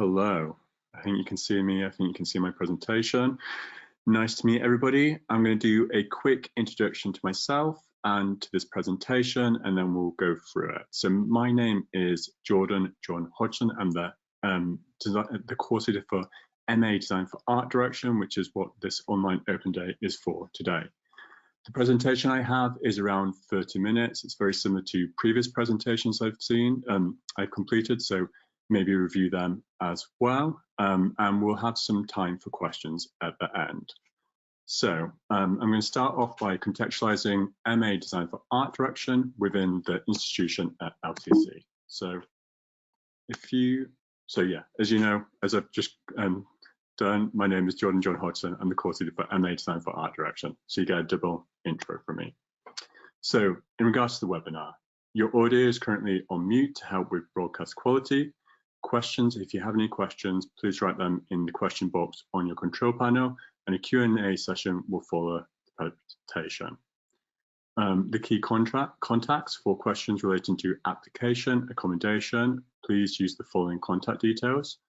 Hello, I think you can see me. I think you can see my presentation. Nice to meet everybody. I'm going to do a quick introduction to myself and to this presentation, and then we'll go through it. So my name is Jordan John Hodgson. I'm the course leader for MA Design for Art Direction, which is what this online open day is for today. The presentation I have is around 30 minutes. It's very similar to previous presentations I've completed, so maybe review them as well, and we'll have some time for questions at the end. So I'm going to start off by contextualizing MA Design for Art Direction within the institution at LTC. So as you know, as I've just done, my name is Jordan John Hodgson. I'm the course leader for MA Design for Art Direction. So you get a double intro from me. So in regards to the webinar, your audio is currently on mute to help with broadcast quality. Questions, if you have any questions, please write them in the question box on your control panel, and a Q&A session will follow the presentation. The key contacts for questions relating to application, accommodation, please use the following contact details: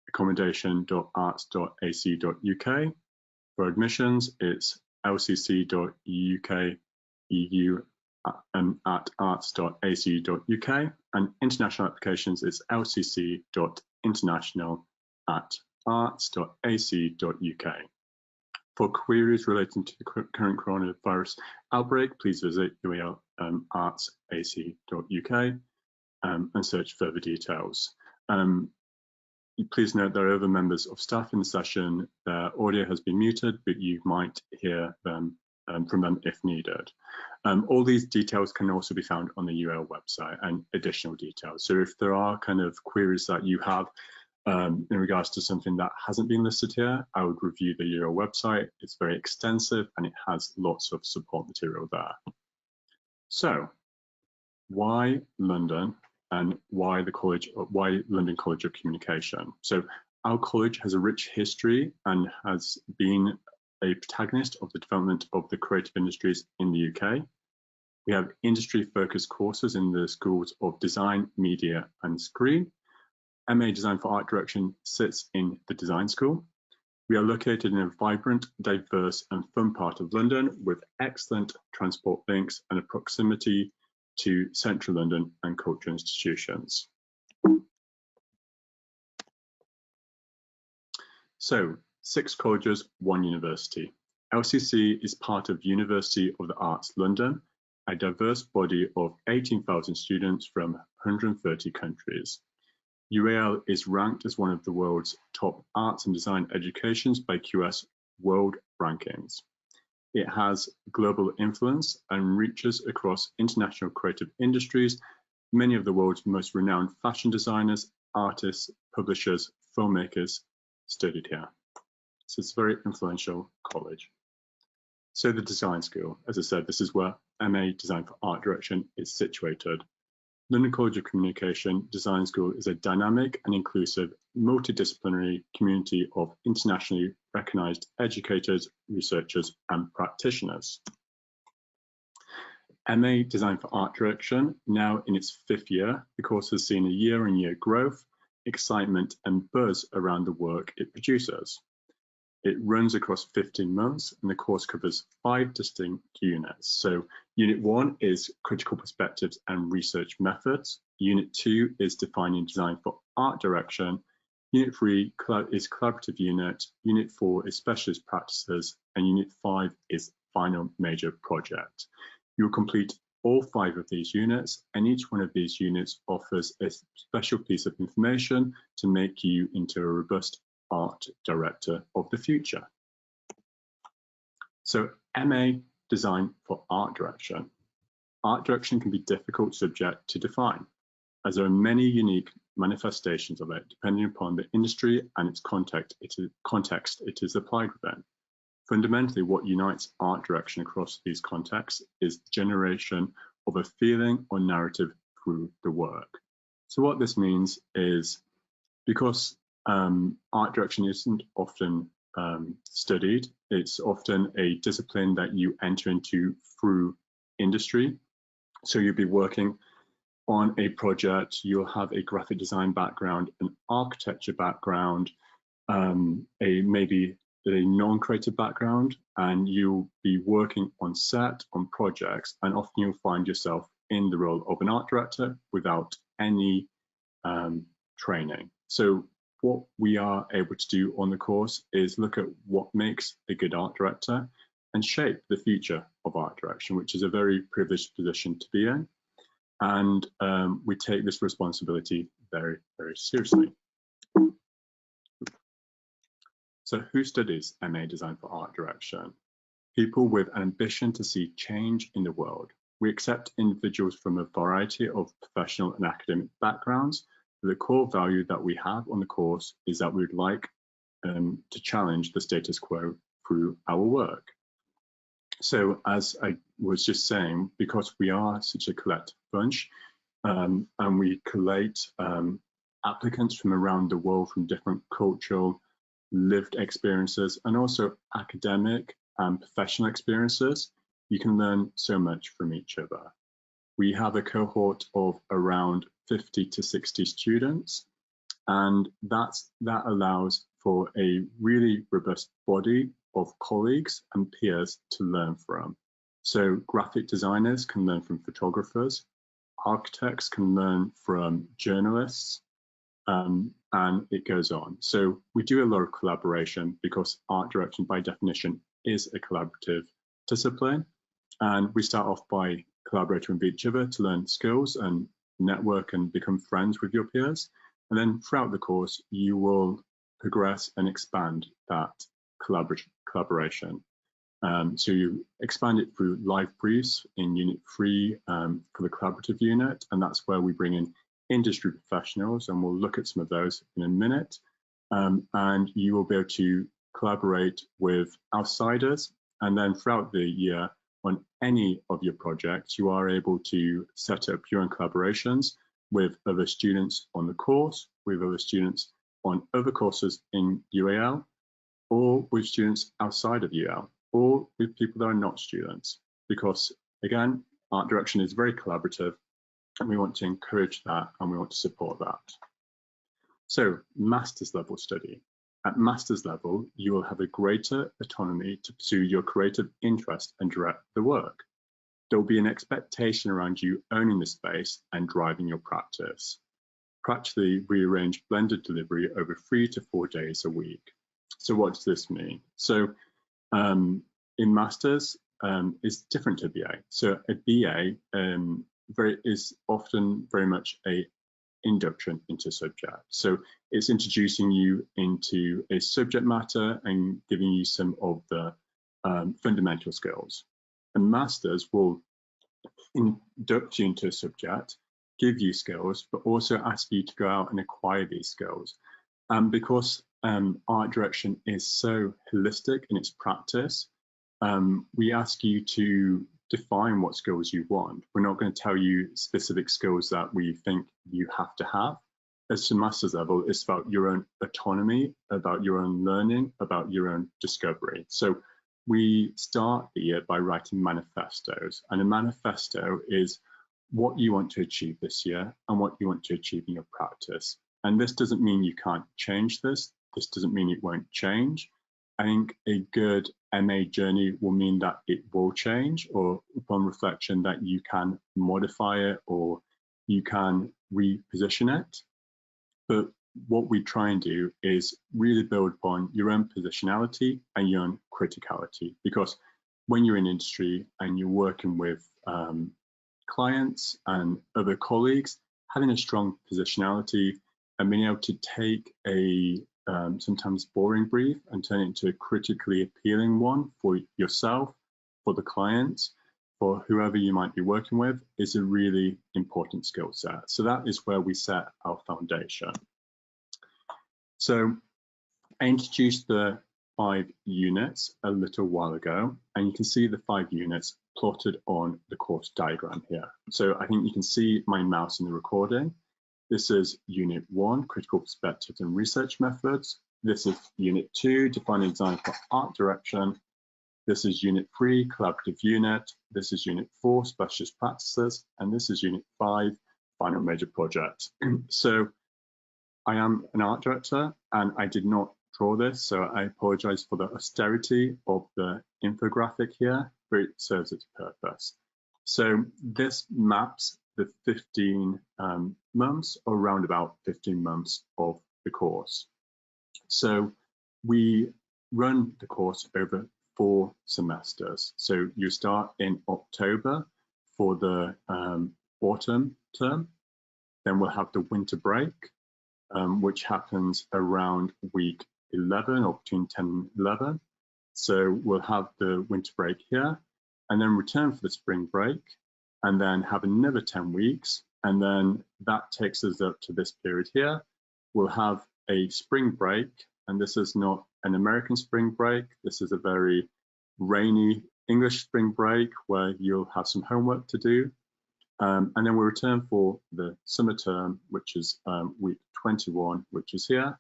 accommodation.arts.ac.uk. For admissions, it's lcc.uk.eu at arts.ac.uk, and international applications is lcc.international@arts.ac.uk. For queries relating to the current coronavirus outbreak, please visit UAL arts.ac.uk and search further details. Please note there are other members of staff in the session. Their audio has been muted, but you might hear them from them if needed. All these details can also be found on the UL website and additional details. So if there are kind of queries that you have in regards to something that hasn't been listed here, I would review the UL website. It's very extensive and it has lots of support material there. So why London and why London College of Communication? So our college has a rich history and has been a protagonist of the development of the creative industries in the UK. We have industry-focused courses in the schools of design, media, and screen. MA Design for Art Direction sits in the design school. We are located in a vibrant, diverse, and fun part of London with excellent transport links and a proximity to central London and cultural institutions. So, 6 colleges, 1 university. LCC is part of University of the Arts London, a diverse body of 18,000 students from 130 countries. UAL is ranked as one of the world's top arts and design educations by QS World Rankings. It has global influence and reaches across international creative industries. Many of the world's most renowned fashion designers, artists, publishers, filmmakers studied here. So it's a very influential college. So the design school, as I said, this is where MA Design for Art Direction is situated. London College of Communication Design School is a dynamic and inclusive multidisciplinary community of internationally recognized educators, researchers, and practitioners. MA Design for Art Direction, now in its 5th year, the course has seen a year-on-year growth, excitement, and buzz around the work it produces. It runs across 15 months, and the course covers 5 distinct units. So Unit 1 is Critical Perspectives and Research Methods. Unit 2 is Defining Design for Art Direction. Unit 3 is Collaborative Unit. Unit 4 is Specialist Practices. And Unit 5 is Final Major Project. You'll complete all 5 of these units, and each one of these units offers a special piece of information to make you into a robust art director of the future. So MA Design for Art Direction. Art direction can be a difficult subject to define, as there are many unique manifestations of it depending upon the industry and its context it is applied within. Fundamentally, what unites art direction across these contexts is the generation of a feeling or narrative through the work. So what this means is, because art direction isn't often studied, it's often a discipline that you enter into through industry. So you'll be working on a project, you'll have a graphic design background, an architecture background, maybe a non-creative background, and you'll be working on set, on projects, and often you'll find yourself in the role of an art director without any training. So what we are able to do on the course is look at what makes a good art director and shape the future of art direction, which is a very privileged position to be in. And we take this responsibility very, very seriously. So who studies MA Design for Art Direction? People with an ambition to see change in the world. We accept individuals from a variety of professional and academic backgrounds. The core value that we have on the course is that we would like to challenge the status quo through our work. So as I was just saying, because we are such a collective bunch, and we collate applicants from around the world, from different cultural, lived experiences, and also academic and professional experiences, you can learn so much from each other. We have a cohort of around 50 to 60 students, and that allows for a really robust body of colleagues and peers to learn from. So graphic designers can learn from photographers, architects can learn from journalists, and it goes on. So we do a lot of collaboration because art direction by definition is a collaborative discipline. And we start off by collaborating with each other to learn skills and network and become friends with your peers. And then throughout the course, you will progress and expand that collaboration. So you expand it through live briefs in Unit 3 for the collaborative unit, and that's where we bring in industry professionals, and we'll look at some of those in a minute. And you will be able to collaborate with outsiders, and then throughout the year on any of your projects, you are able to set up your own collaborations with other students on the course, with other students on other courses in UAL, or with students outside of UAL, or with people that are not students, because again, art direction is very collaborative, and we want to encourage that and we want to support that. So, master's level study. At master's level, you will have a greater autonomy to pursue your creative interest and direct the work. There will be an expectation around you owning the space and driving your practice. Practically, we arrange blended delivery over 3 to 4 days a week. So what does this mean? So in masters, it's different to BA. So a BA is often very much a induction into subject. So it's introducing you into a subject matter and giving you some of the fundamental skills. And masters will induct you into a subject, give you skills, but also ask you to go out and acquire these skills. And because art direction is so holistic in its practice, we ask you to define what skills you want. We're not going to tell you specific skills that we think you have to have. As to master's level, it's about your own autonomy, about your own learning, about your own discovery. So we start the year by writing manifestos, and a manifesto is what you want to achieve this year and what you want to achieve in your practice. And this doesn't mean you can't change this. This doesn't mean it won't change. I think a good MA journey will mean that it will change, or upon reflection that you can modify it or you can reposition it. But what we try and do is really build upon your own positionality and your own criticality, because when you're in industry and you're working with clients and other colleagues, having a strong positionality and being able to take a sometimes boring brief and turn it into a critically appealing one for yourself, for the clients, for whoever you might be working with, is a really important skill set. So that is where we set our foundation. So I introduced the 5 units a little while ago, and you can see the 5 units plotted on the course diagram here. So I think you can see my mouse in the recording. This is Unit 1, Critical Perspectives and Research Methods. This is Unit 2, Defining Design for Art Direction. This is Unit 3, Collaborative Unit. This is Unit 4, Specialist Practices. And this is Unit 5, final major project. So I am an art director and I did not draw this, so I apologize for the austerity of the infographic here, but it serves its purpose. So this maps the 15 months, or around about 15 months of the course. So we run the course over 4 semesters. So you start in October for the autumn term, then we'll have the winter break, which happens around week 11 or between 10 and 11. So we'll have the winter break here and then return for the spring break and then have another 10 weeks. And then that takes us up to this period here. We'll have a spring break, and this is not an American spring break. This is a very rainy English spring break where you'll have some homework to do. And then we'll return for the summer term, which is week 21, which is here.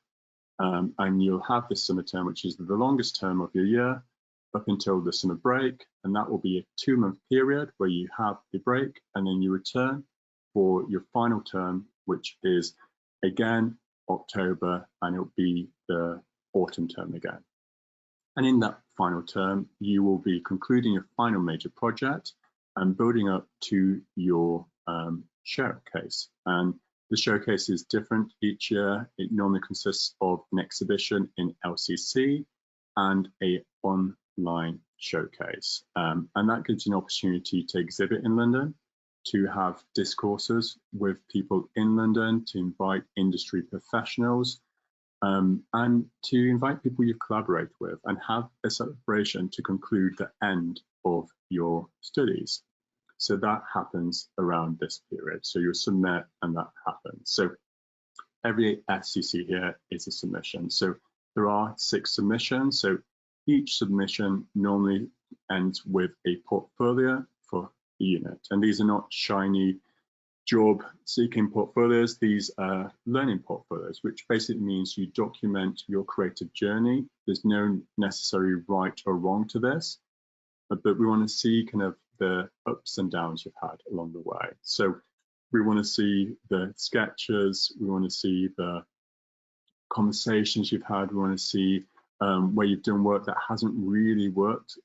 And you'll have this summer term, which is the longest term of your year, up until the summer break. And that will be a 2-month period where you have the break, and then you return for your final term, which is again October, and it'll be the autumn term again. And in that final term, you will be concluding your final major project and building up to your showcase. And the showcase is different each year. It normally consists of an exhibition in LCC and an online showcase. And that gives you an opportunity to exhibit in London, to have discourses with people in London, to invite industry professionals, and to invite people you collaborate with, and have a celebration to conclude the end of your studies. So that happens around this period. So you submit and that happens. So every SCC here is a submission. So there are 6 submissions. So each submission normally ends with a portfolio for the unit. And these are not shiny job seeking portfolios. These are learning portfolios, which basically means you document your creative journey. There's no necessary right or wrong to this, but we want to see kind of the ups and downs you've had along the way. So we want to see the sketches, we want to see the conversations you've had, we want to see where you've done work that hasn't really worked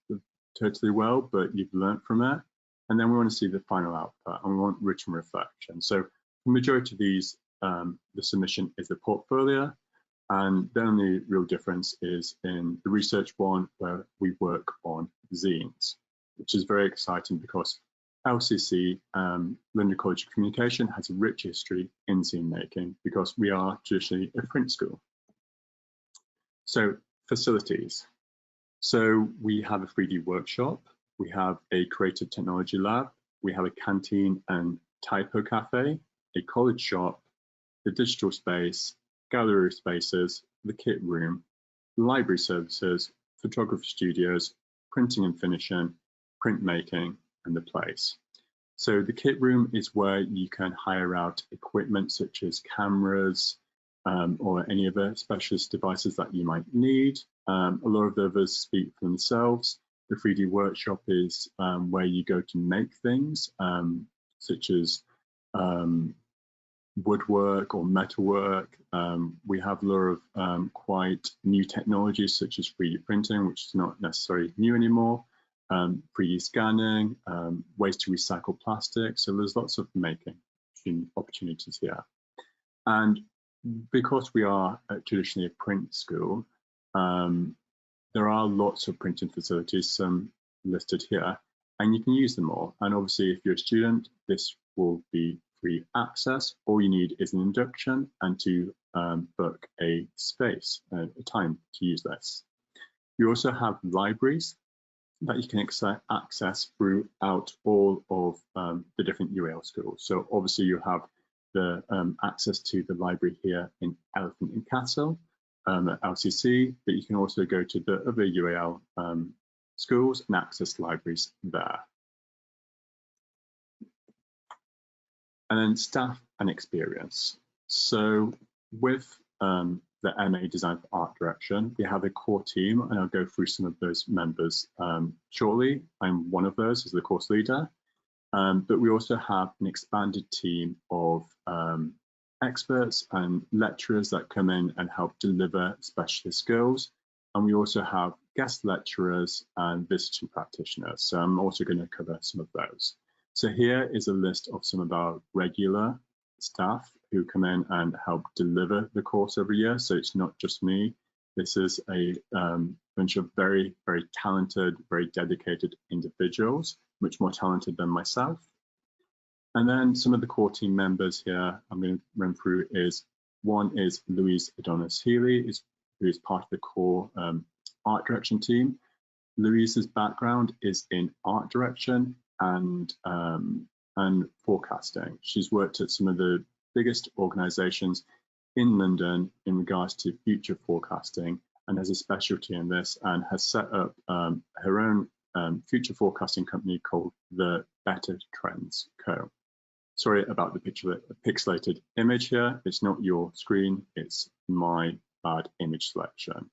totally well, but you've learned from it. And then we want to see the final output, and we want written reflection. So the majority of these, the submission is the portfolio, and the only real difference is in the research one, where we work on zines, which is very exciting because LCC, London College of Communication, has a rich history in zine making because we are traditionally a print school. So facilities. So we have a 3D workshop, we have a creative technology lab, we have a canteen and typo cafe, a college shop, the digital space, gallery spaces, the kit room, library services, photography studios, printing and finishing, printmaking, and the place. So the kit room is where you can hire out equipment such as cameras or any other specialist devices that you might need. A lot of the others speak for themselves. The 3D workshop is where you go to make things such as woodwork or metalwork. We have a lot of quite new technologies such as 3D printing, which is not necessarily new anymore. 3D scanning, ways to recycle plastic. So there's lots of making opportunities here. And because we are traditionally a print school, there are lots of printing facilities, some listed here, and you can use them all. And obviously, if you're a student, this will be free access. All you need is an induction and to book a space, a time to use this. You also have libraries that you can access throughout all of the different UAL schools. So obviously you have the access to the library here in Elephant and Castle at LCC, but you can also go to the other UAL schools and access libraries there. And then staff and experience. So with the MA Design for Art Direction, we have a core team, and I'll go through some of those members shortly. I'm one of those as the course leader. But we also have an expanded team of experts and lecturers that come in and help deliver specialist skills. And we also have guest lecturers and visiting practitioners. So I'm also going to cover some of those. So here is a list of some of our regular staff who come in and help deliver the course every year. So it's not just me. This is a bunch of very, very talented, very dedicated individuals, much more talented than myself. And then some of the core team members here I'm going to run through is, one is Louise Adonis-Healy, who is part of the core art direction team. Louise's background is in art direction and forecasting. She's worked at some of the biggest organizations in London in regards to future forecasting and has a specialty in this, and has set up her own future forecasting company called the Better Trends Co. Sorry about the pixelated image here. It's not your screen, it's my bad image selection.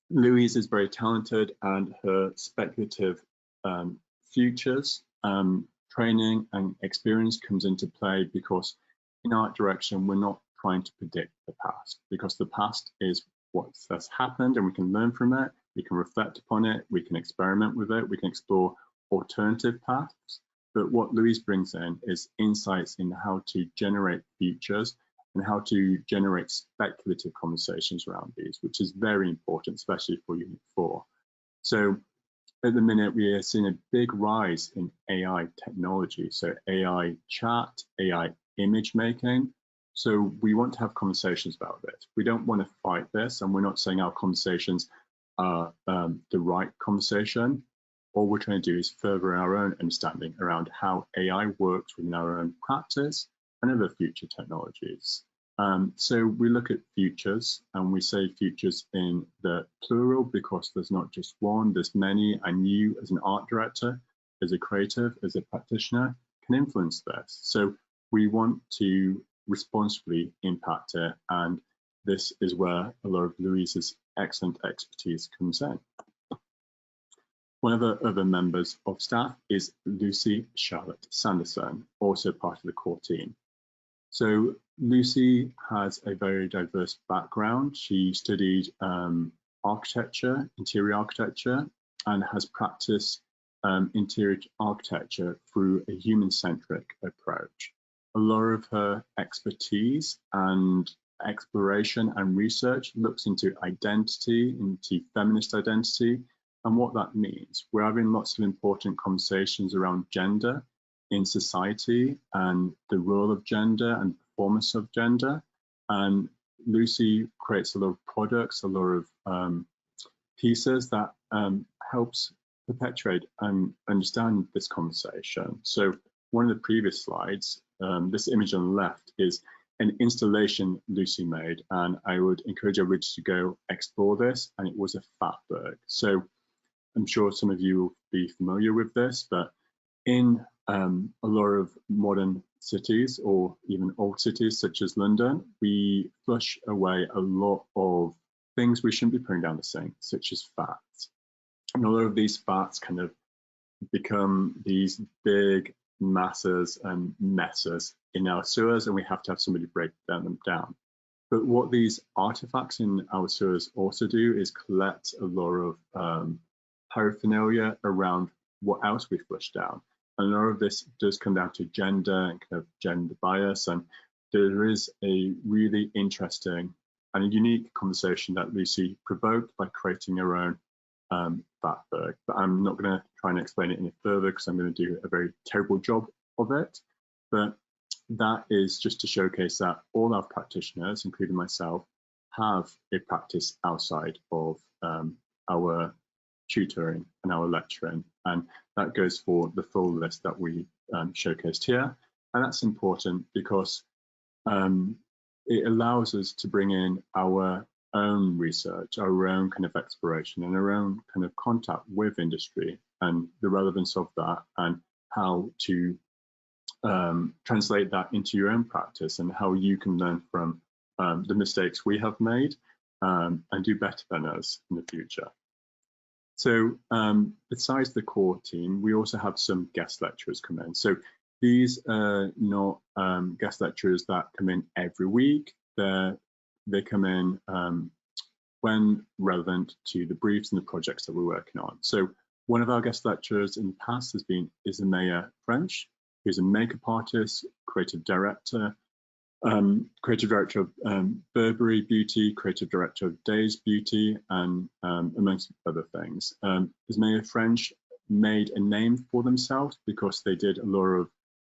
Louise is very talented, and her speculative futures training and experience comes into play because in art direction, we're not trying to predict the past, because the past is what has happened and we can learn from it, we can reflect upon it, we can experiment with it, we can explore alternative paths. But what Louise brings in is insights in how to generate futures and how to generate speculative conversations around these, which is very important, especially for Unit 4. So at the minute, we are seeing a big rise in AI technology. So AI chat, AI image making. So we want to have conversations about this. We don't want to fight this, and we're not saying our conversations are the right conversation. All we're trying to do is further our own understanding around how AI works within our own practice and other future technologies. So we look at futures, and we say futures in the plural because there's not just one, there's many, and you as an art director, as a creative, as a practitioner can influence this. So we want to responsibly impact it, and this is where a lot of Louise's excellent expertise comes in. One of the other members of staff is Lucy Charlotte Sanderson, also part of the core team. So Lucy has a very diverse background. She studied architecture, interior architecture, and has practiced interior architecture through a human-centric approach. A lot of her expertise and exploration and research looks into identity, into feminist identity, and what that means. We're having lots of important conversations around gender in society and the role of gender and performance of gender. And Lucy creates a lot of products, a lot of pieces that helps perpetuate and understand this conversation. So one of the previous slides, this image on the left is an installation Lucy made, and I would encourage everybody to go explore this, and it was a fatberg. So I'm sure some of you will be familiar with this, but in a lot of modern cities, or even old cities such as London, we flush away a lot of things we shouldn't be putting down the sink, such as fats. And a lot of these fats kind of become these big masses and messes in our sewers, and we have to have somebody break them down. But what these artifacts in our sewers also do is collect a lot of paraphernalia around what else we flush down. And a lot of this does come down to gender and kind of gender bias. And there is a really interesting and a unique conversation that Lucy provoked by creating her own fatberg. But I'm not going to try and explain it any further because I'm going to do a very terrible job of it. But that is just to showcase that all our practitioners, including myself, have a practice outside of our tutoring and our lecturing, and that goes for the full list that we showcased here. And that's important because it allows us to bring in our own research, our own kind of exploration, and our own kind of contact with industry and the relevance of that, and how to translate that into your own practice, and how you can learn from the mistakes we have made and do better than us in the future. So besides the core team, we also have some guest lecturers come in. So these are not guest lecturers that come in every week. They come in when relevant to the briefs and the projects that we're working on. So one of our guest lecturers in the past has been Isabella French, who's a makeup artist, creative director of Burberry Beauty, creative director of Days Beauty, and amongst other things. Isabella French made a name for themselves because they did a lot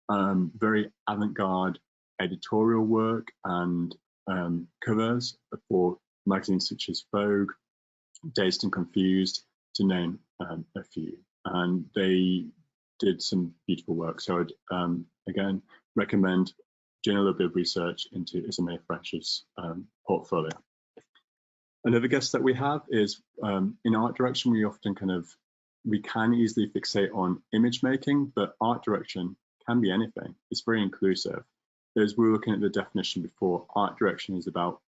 of very avant-garde editorial work and covers for magazines such as Vogue, Dazed and Confused, to name a few. And they did some beautiful work. So I'd again recommend doing a little bit of research into Isabella French's portfolio. Another guest that we have is in art direction. We can easily fixate on image making, but art direction can be anything. It's very inclusive. As we were looking at the definition before, art direction is about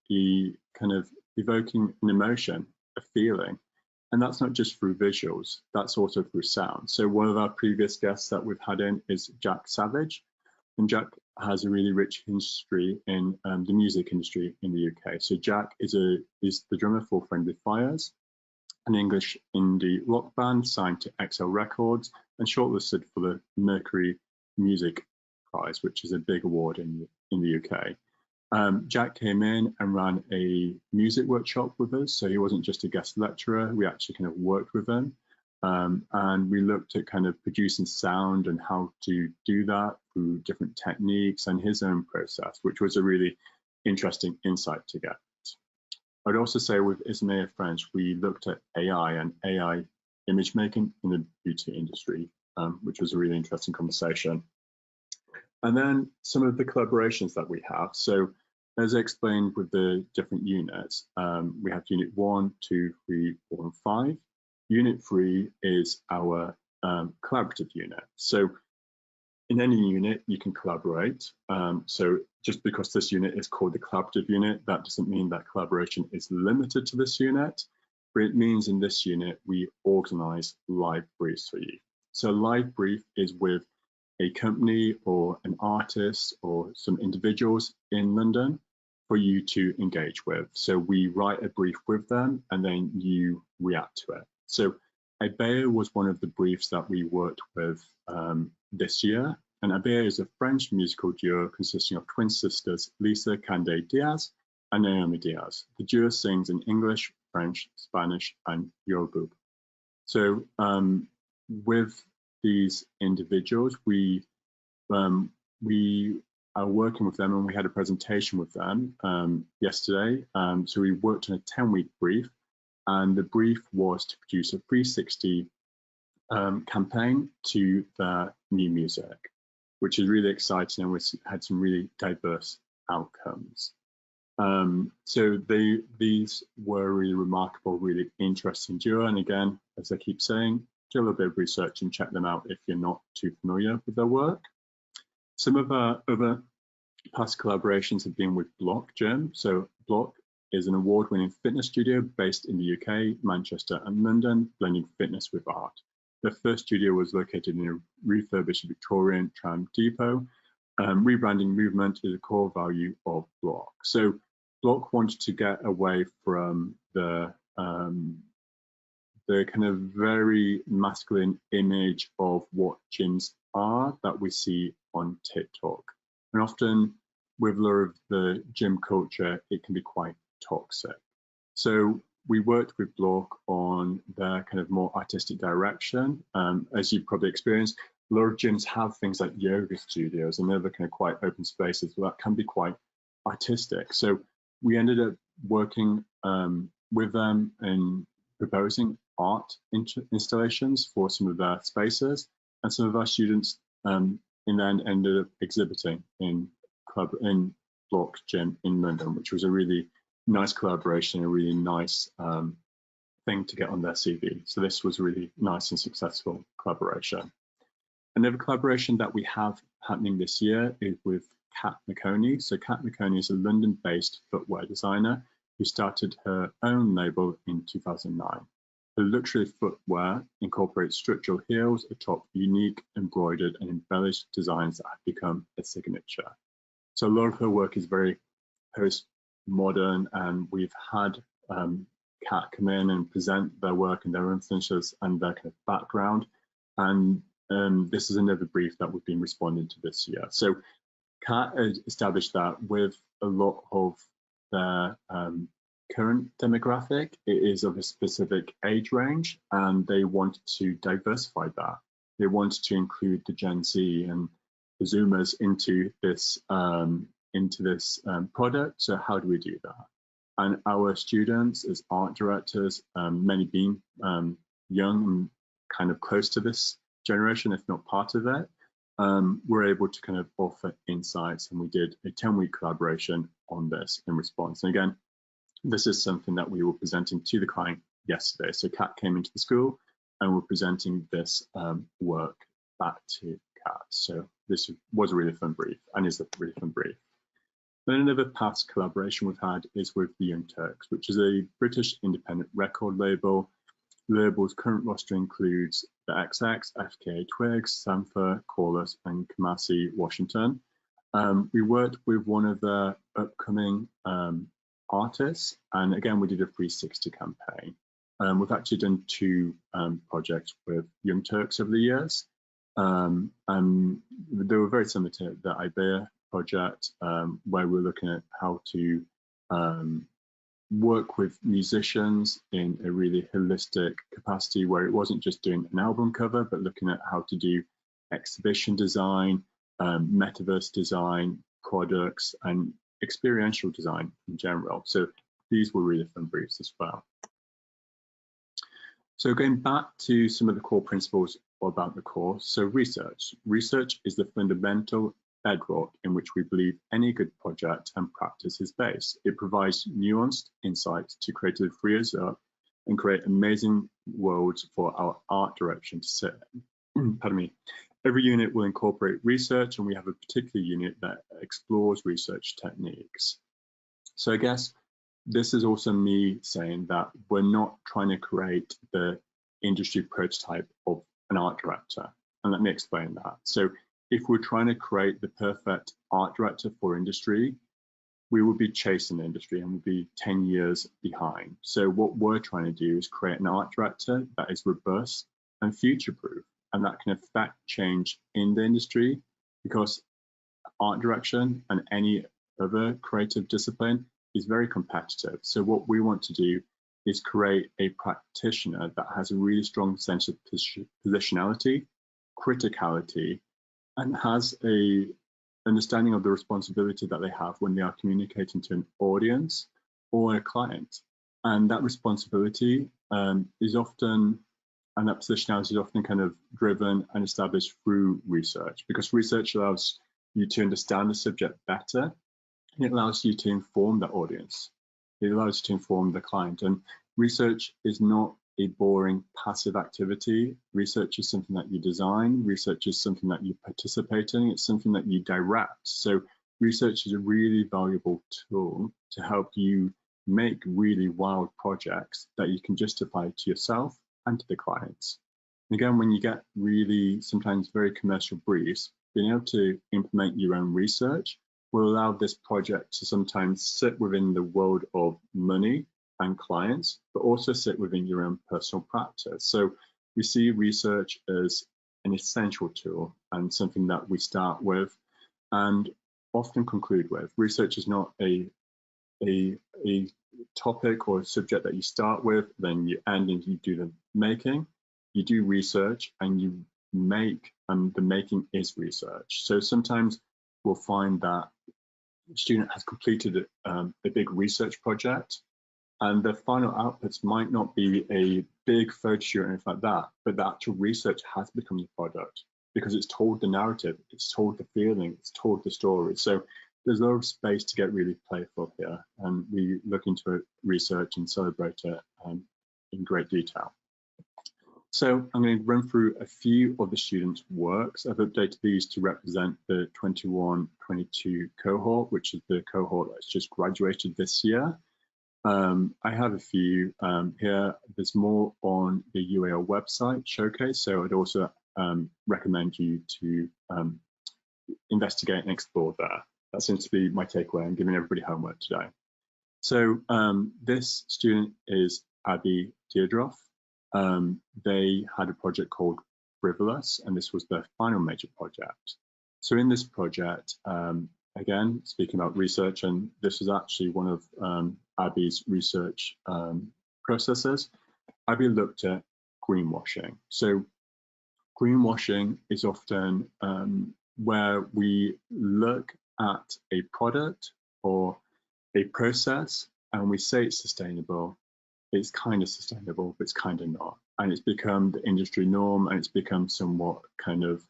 evoking an emotion, a feeling. And that's not just through visuals, that's also through sound. So one of our previous guests that we've had in is Jack Savage. And Jack has a really rich history in the music industry in the UK. So Jack is the drummer for Friendly Fires, an English indie rock band signed to XL Records and shortlisted for the Mercury Music Prize, which is a big award in the UK. Jack came in and ran a music workshop with us. So he wasn't just a guest lecturer, we actually kind of worked with him. And we looked at kind of producing sound and how to do that through different techniques and his own process, which was a really interesting insight to get. I'd also say with Isabella French, we looked at AI and AI image making in the beauty industry, which was a really interesting conversation. And then some of the collaborations that we have. So as I explained with the different units, we have unit 1, 2, 3, 4, and 5. Unit 3 is our collaborative unit. So in any unit, you can collaborate. So just because this unit is called the collaborative unit, that doesn't mean that collaboration is limited to this unit, but it means in this unit, we organize live briefs for you. So a live brief is with a company or an artist or some individuals in London for you to engage with. So we write a brief with them and then you react to it. So Abea was one of the briefs that we worked with this year. And Abea is a French musical duo consisting of twin sisters, Lisa Cande Diaz and Naomi Diaz. The duo sings in English, French, Spanish, and Yoruba. So with these individuals, we are working with them, and we had a presentation with them yesterday. So we worked on a 10-week brief, and the brief was to produce a 360 campaign to their new music, which is really exciting, and we had some really diverse outcomes. So these were really remarkable, really interesting duo. And again, as I keep saying, do a little bit of research and check them out if you're not too familiar with their work. Some of our other past collaborations have been with Block Gym. So Block is an award-winning fitness studio based in the UK, Manchester and London, blending fitness with art. The first studio was located in a refurbished Victorian tram depot. Rebranding movement is a core value of Block. So Block wanted to get away from the kind of very masculine image of what gyms are that we see on TikTok. And often with a lot of the gym culture, it can be quite toxic. So we worked with Block on their kind of more artistic direction. As you've probably experienced, a lot of gyms have things like yoga studios and other kind of quite open spaces that can be quite artistic. So we ended up working with them and proposing art installations for some of their spaces, and some of our students in then ended up exhibiting in Block Gym in London, which was a really nice collaboration, a really nice thing to get on their CV. So this was a really nice and successful collaboration. Another collaboration that we have happening this year is with Kat McConey. So Kat McConey is a London-based footwear designer who started her own label in 2009. The luxury footwear incorporates structural heels atop unique embroidered and embellished designs that have become a signature. So a lot of her work is very postmodern, and we've had Kat come in and present their work and their influences and their kind of background. And this is another brief that we've been responding to this year. So Kat established that with a lot of their current demographic, it is of a specific age range, and they wanted to diversify that. They wanted to include the Gen Z and the Zoomers into this product. So how do we do that? And our students as art directors, many being young and kind of close to this generation, if not part of it, were able to kind of offer insights, and we did a 10-week collaboration on this in response. And again, this is something that we were presenting to the client yesterday. So Kat came into the school and we're presenting this work back to Kat. So this was a really fun brief, and is a really fun brief. Then another past collaboration we've had is with the Young Turks, which is a British independent record label. The label's current roster includes the XX, FKA Twigs, Sampha, Corliss, and Kamasi Washington. We worked with one of their upcoming artists, and again, we did a 360 campaign. We've actually done 2 projects with Young Turks over the years. And they were very similar to the IBEA project, where we're looking at how to work with musicians in a really holistic capacity, where it wasn't just doing an album cover, but looking at how to do exhibition design, metaverse design, products, and experiential design in general. So these were really fun briefs as well. So going back to some of the core principles about the course. So research. Research is the fundamental bedrock in which we believe any good project and practice is based. It provides nuanced insights to creative frees up and create amazing worlds for our art direction to sit in. Pardon me. Every unit will incorporate research, and we have a particular unit that explores research techniques. So I guess this is also me saying that we're not trying to create the industry prototype of an art director. And let me explain that. So if we're trying to create the perfect art director for industry, we would be chasing the industry and would be 10 years behind. So what we're trying to do is create an art director that is robust and future-proof, and that can affect change in the industry, because art direction and any other creative discipline is very competitive. So what we want to do is create a practitioner that has a really strong sense of positionality, criticality, and has a understanding of the responsibility that they have when they are communicating to an audience or a client. And that responsibility is often, and that positionality is often kind of driven and established through research, because research allows you to understand the subject better, and it allows you to inform the audience. It allows you to inform the client. And research is not a boring passive activity. Research is something that you design. Research is something that you participate in. It's something that you direct. So research is a really valuable tool to help you make really wild projects that you can justify to yourself and to the clients. And again, when you get really sometimes very commercial briefs, being able to implement your own research will allow this project to sometimes sit within the world of money and clients, but also sit within your own personal practice. So we see research as an essential tool and something that we start with and often conclude with. Research is not a topic or a subject that you start with, then you end and you do the making. You do research and you make, and the making is research. So sometimes we'll find that a student has completed a big research project, and the final outputs might not be a big photo shoot or anything like that, but the actual research has become the product because it's told the narrative, it's told the feeling, it's told the story. So there's a lot of space to get really playful here, and we look into it, research and celebrate it in great detail. So I'm going to run through a few of the students' works. I've updated these to represent the 21-22 cohort, which is the cohort that's just graduated this year. I have a few here. There's more on the UAL website showcase, so I'd also recommend you to investigate and explore there. That seems to be my takeaway. I'm giving everybody homework today. So this student is Abby Deirdroff. They had a project called Frivolous, and this was their final major project. So in this project, again, speaking about research, and this is actually one of Abby's research processes, Abby looked at greenwashing. So greenwashing is often where we look at a product or a process and we say it's sustainable. It's kind of sustainable, but it's kind of not. And it's become the industry norm, and it's become somewhat kind of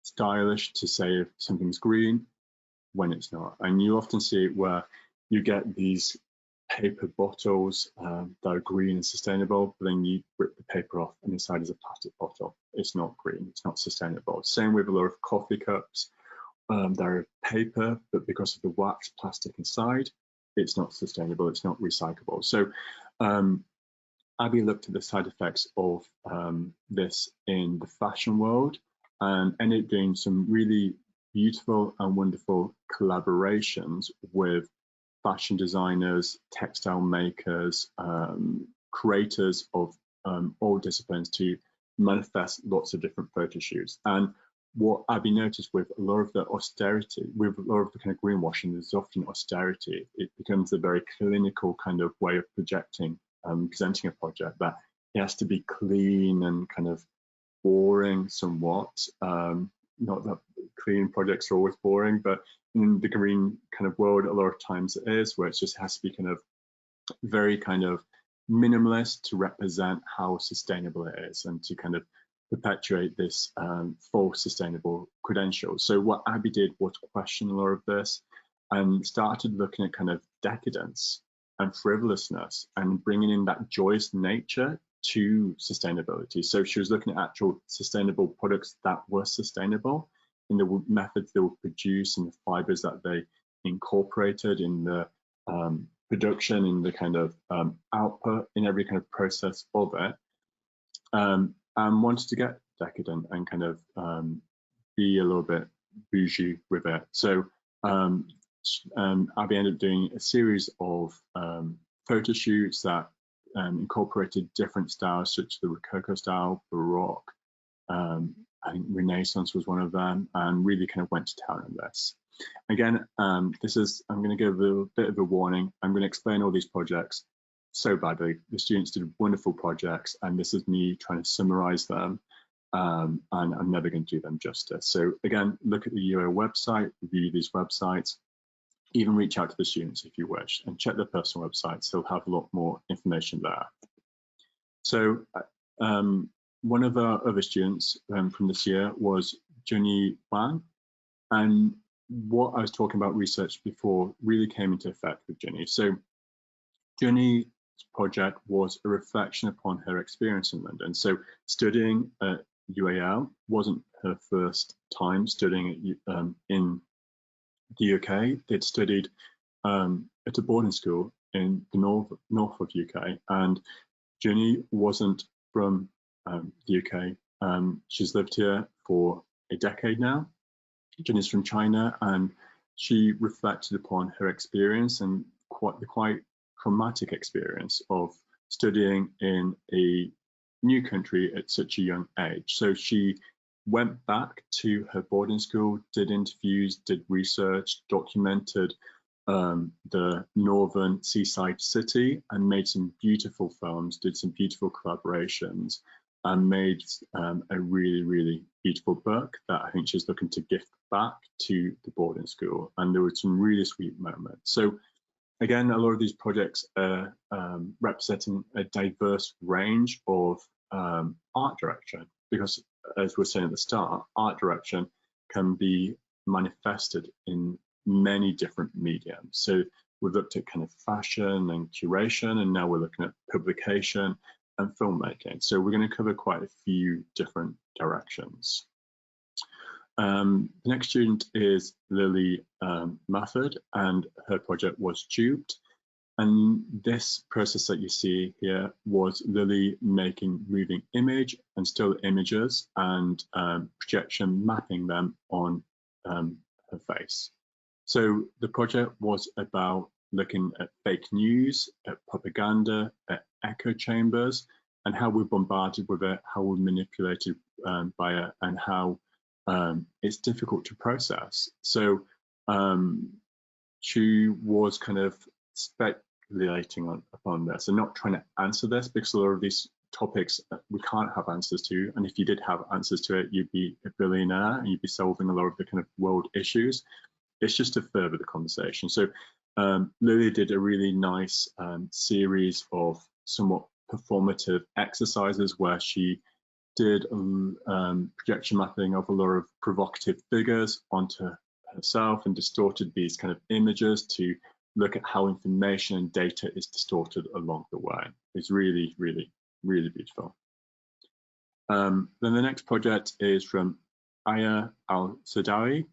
stylish to say if something's green when it's not. And you often see it where you get these paper bottles that are green and sustainable, but then you rip the paper off and inside is a plastic bottle. It's not green, it's not sustainable. Same with a lot of coffee cups. They're paper, but because of the wax plastic inside, it's not sustainable, it's not recyclable. So Abby looked at the side effects of this in the fashion world and ended up doing some really beautiful and wonderful collaborations with fashion designers, textile makers, creators of all disciplines to manifest lots of different photo shoots. And what Abby noticed with a lot of the austerity, with a lot of the kind of greenwashing, there's often austerity. It becomes a very clinical kind of way of projecting, presenting a project, that it has to be clean and kind of boring somewhat. Not that clean projects are always boring, but in the green kind of world, a lot of times it is, where it just has to be kind of very kind of minimalist to represent how sustainable it is and to kind of perpetuate this false sustainable credentials. So what Abby did was question a lot of this and started looking at kind of decadence and frivolousness and bringing in that joyous nature to sustainability. So she was looking at actual sustainable products that were sustainable in the methods they would produce and the fibers that they incorporated in the production, in the kind of output, in every kind of process of it. And wanted to get decadent and kind of be a little bit bougie with it. So Abby ended up doing a series of photo shoots that incorporated different styles, such as the Rococo style, Baroque, I think Renaissance was one of them, and really kind of went to town on this. Again, I'm going to give a bit of a warning. I'm going to explain all these projects so badly. The students did wonderful projects, and this is me trying to summarize them, and I'm never going to do them justice. So again, look at the UAL website, review these websites, even reach out to the students if you wish, and check their personal websites. They'll have a lot more information there. So one of our other students from this year was Junyi Wang, and what I was talking about research before really came into effect with Junyi. So Junyi's project was a reflection upon her experience in London. So studying at UAL wasn't her first time studying in the UK. They'd studied at a boarding school in the north of UK, and Junyi wasn't from the UK. She's lived here for a decade now. Junyi's from China, and she reflected upon her experience and the quite traumatic experience of studying in a new country at such a young age. So she went back to her boarding school, did interviews, did research, documented the northern seaside city, and made some beautiful films, did some beautiful collaborations, and made a really, really beautiful book that I think she's looking to gift back to the boarding school. And there were some really sweet moments. So again, a lot of these projects are representing a diverse range of art direction, because as we're saying at the start, art direction can be manifested in many different mediums. So we've looked at kind of fashion and curation, and now we're looking at publication and filmmaking. So we're going to cover quite a few different directions. The next student is Lily Mafford, and her project was Tubed. And this process that you see here was Lily making moving image and still images and projection mapping them on her face. So the project was about looking at fake news, at propaganda, at echo chambers, and how we're bombarded with it, how we're manipulated by it, and how it's difficult to process. So she was kind of speculating upon this and not trying to answer this, because a lot of these topics we can't have answers to, and if you did have answers to it, you'd be a billionaire and you'd be solving a lot of the kind of world issues. It's just to further the conversation. So Lily did a really nice series of somewhat performative exercises where she did projection mapping of a lot of provocative figures onto herself and distorted these kind of images to look at how information and data is distorted along the way. It's really, really, really beautiful. Then the next project is from Aya Al-Sadawi.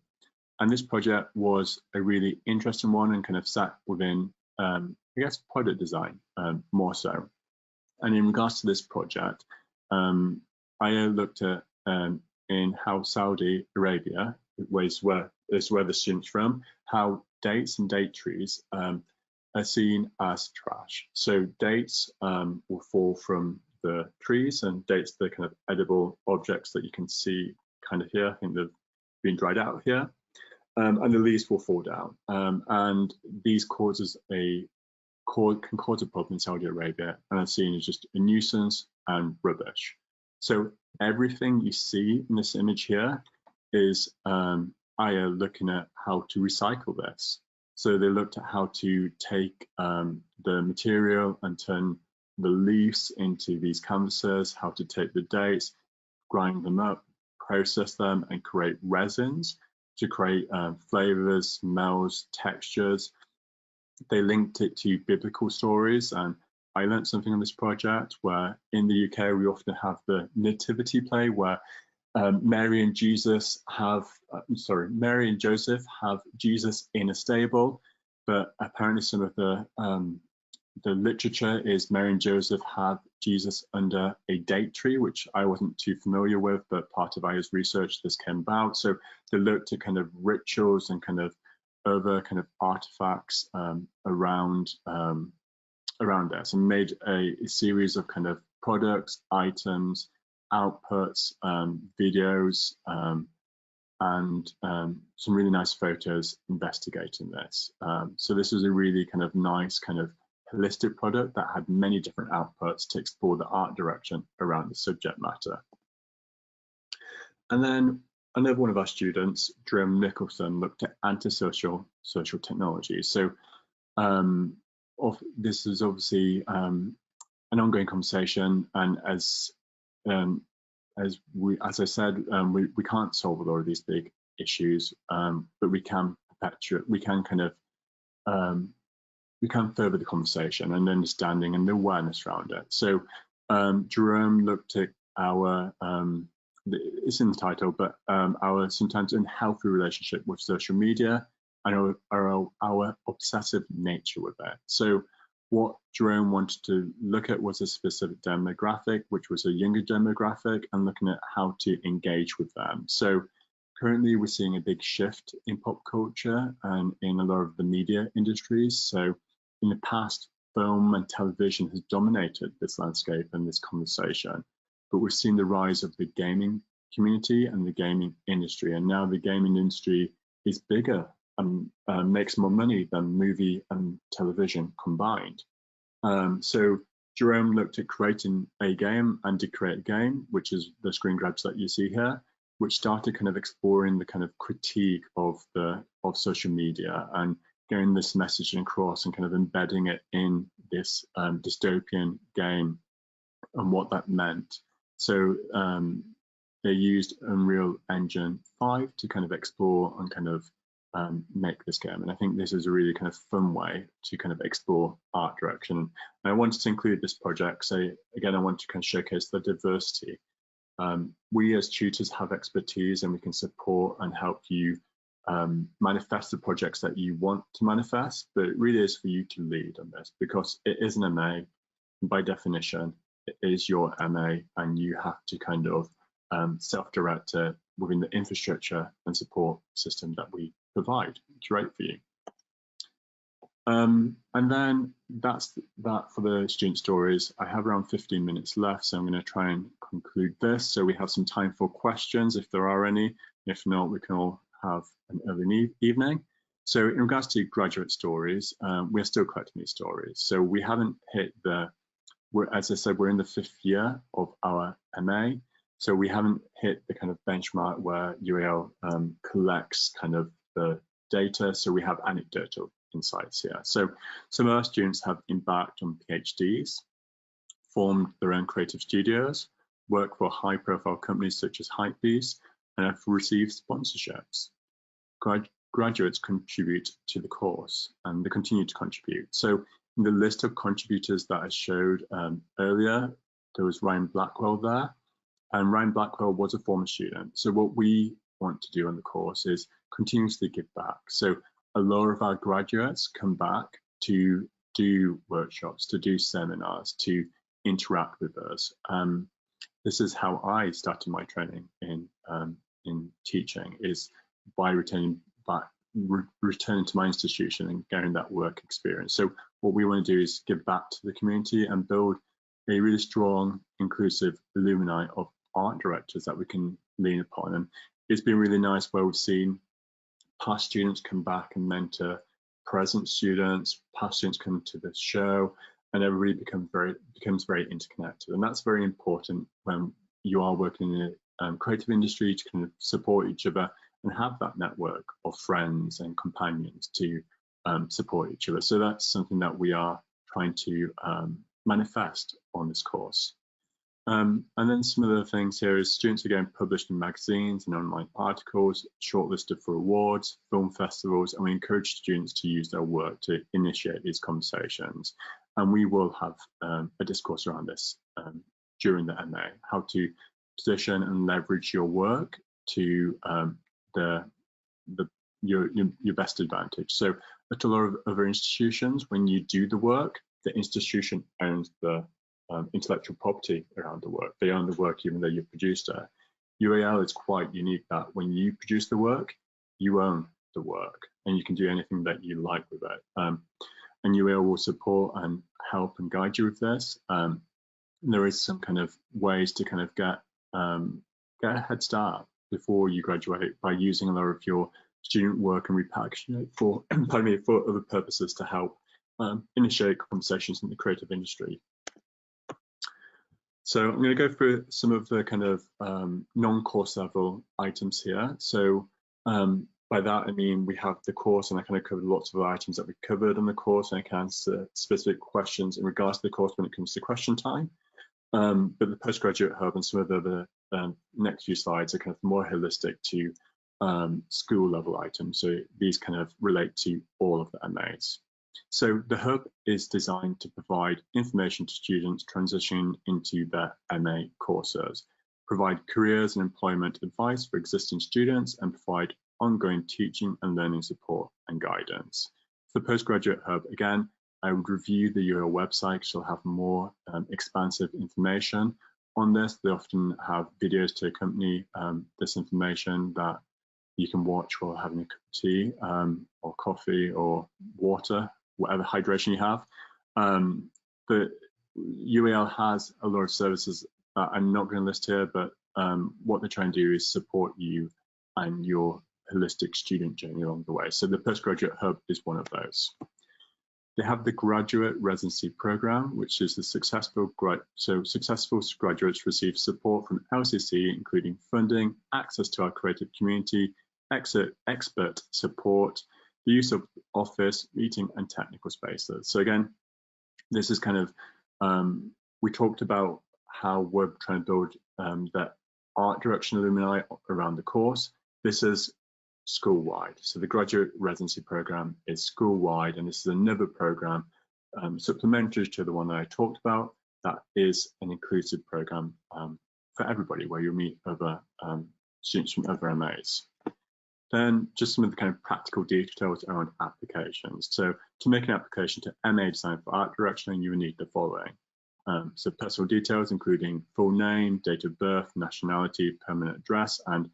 And this project was a really interesting one and kind of sat within, I guess, product design more so. And in regards to this project, Aya looked at in how Saudi Arabia, is where the student's from, how dates and date trees are seen as trash. So dates will fall from the trees, and dates, the kind of edible objects that you can see kind of here. I think they've been dried out here. And the leaves will fall down, and these can cause a problem in Saudi Arabia, and are seen as just a nuisance and rubbish. So everything you see in this image here is Aya looking at how to recycle this. So they looked at how to take the material and turn the leaves into these canvases, how to take the dates, grind them up, process them, and create resins to create flavors, smells, textures. They linked it to biblical stories, and I learned something on this project where in the UK we often have the nativity play where Mary and Joseph have Jesus in a stable, but apparently some of the literature is Mary and Joseph have Jesus under a date tree, which I wasn't too familiar with, but part of Aya's research this came about. So they looked at kind of rituals and kind of other kind of artifacts around this, and made a series of kind of products, items, outputs, videos, and some really nice photos investigating this. So this was a really kind of nice kind of holistic product that had many different outputs to explore the art direction around the subject matter. And then another one of our students, Jerome Nicholson, looked at antisocial social technologies. So this is obviously an ongoing conversation, and as I said, we can't solve a lot of these big issues, but we can perpetuate, we can kind of we can further the conversation and understanding and the awareness around it. So Jerome looked at our, it's in the title, but our sometimes unhealthy relationship with social media and our obsessive nature with it. So what Jerome wanted to look at was a specific demographic, which was a younger demographic, and looking at how to engage with them. So currently we're seeing a big shift in pop culture and in a lot of the media industries. So in the past, film and television has dominated this landscape and this conversation, but we've seen the rise of the gaming community and the gaming industry, and now the gaming industry is bigger and makes more money than movie and television combined. So Jerome looked at creating a game and did create a game, which is the screen grabs that you see here, which started kind of exploring the kind of critique of social media and getting this message across and kind of embedding it in this dystopian game and what that meant. So they used Unreal Engine 5 to kind of explore and kind of make this game. And I think this is a really kind of fun way to kind of explore art direction. And I wanted to include this project. So again, I want to kind of showcase the diversity. We as tutors have expertise, and we can support and help you manifest the projects that you want to manifest, but it really is for you to lead on this, because it is an MA. By definition, it is your MA, and you have to kind of self-direct it within the infrastructure and support system that we provide, curate for you. And then that's that for the student stories. I have around 15 minutes left, so I'm going to try and conclude this. So we have some time for questions if there are any. If not, we can all have an early evening. So in regards to graduate stories, we're still collecting these stories. So we haven't hit as I said, we're in the 5th year of our MA. So we haven't hit the kind of benchmark where UAL collects kind of the data. So we have anecdotal insights here. So some of our students have embarked on PhDs, formed their own creative studios, worked for high-profile companies such as Hypebeast, and have received sponsorships. Graduates contribute to the course, and they continue to contribute. So in the list of contributors that I showed earlier, there was Ryan Blackwell there, and Ryan Blackwell was a former student. So what we want to do on the course is continuously give back. So a lot of our graduates come back to do workshops, to do seminars, to interact with us. This is how I started my training in teaching, is by returning to my institution and getting that work experience. So what we want to do is give back to the community and build a really strong, inclusive alumni of art directors that we can lean upon. And it's been really nice where we've seen past students come back and mentor present students, past students come to the show, and everybody becomes very interconnected. And that's very important when you are working in a creative industry, to kind of support each other and have that network of friends and companions to support each other. So that's something that we are trying to manifest on this course. And then some of the things here is students are getting published in magazines and online articles, shortlisted for awards, film festivals, and we encourage students to use their work to initiate these conversations. And we will have a discourse around this during the MA, how to position and leverage your work to your best advantage. So at a lot of other institutions, when you do the work, the institution owns the intellectual property around the work. They own the work even though you've produced it. UAL is quite unique that when you produce the work, you own the work and you can do anything that you like with it. And UAL will support and help and guide you with this. There is some kind of ways to kind of get a head start before you graduate by using a lot of your student work and repackaging it for, for other purposes to help initiate conversations in the creative industry. So I'm going to go through some of the kind of non-course level items here. So by that, I mean, we have the course, and I kind of covered lots of the items that we covered on the course, and I can answer specific questions in regards to the course when it comes to question time. But the Postgraduate Hub and some of the next few slides are kind of more holistic to school level items. So these kind of relate to all of the MAs. So the Hub is designed to provide information to students transitioning into their MA courses, provide careers and employment advice for existing students, and provide ongoing teaching and learning support and guidance. For the Postgraduate Hub, again, I would review the UAL website, because you'll have more expansive information on this. They often have videos to accompany this information that you can watch while having a cup of tea or coffee or water, whatever hydration you have. But UAL has a lot of services that I'm not going to list here, but what they're trying to do is support you and your holistic student journey along the way. So the Postgraduate Hub is one of those. They have the Graduate Residency program, which is the successful graduates receive support from LCC, including funding, access to our creative community, expert support, the use of office, meeting, and technical spaces. So again, this is kind of, we talked about how we're trying to build that art direction alumni around the course. This is school-wide. So the Graduate Residency program is school-wide, and this is another program supplementary to the one that I talked about, that is an inclusive program for everybody, where you meet other students from other MAs. Then just some of the kind of practical details around applications. So to make an application to MA Design for Art Direction, you will need the following. So personal details, including full name, date of birth, nationality, permanent address, and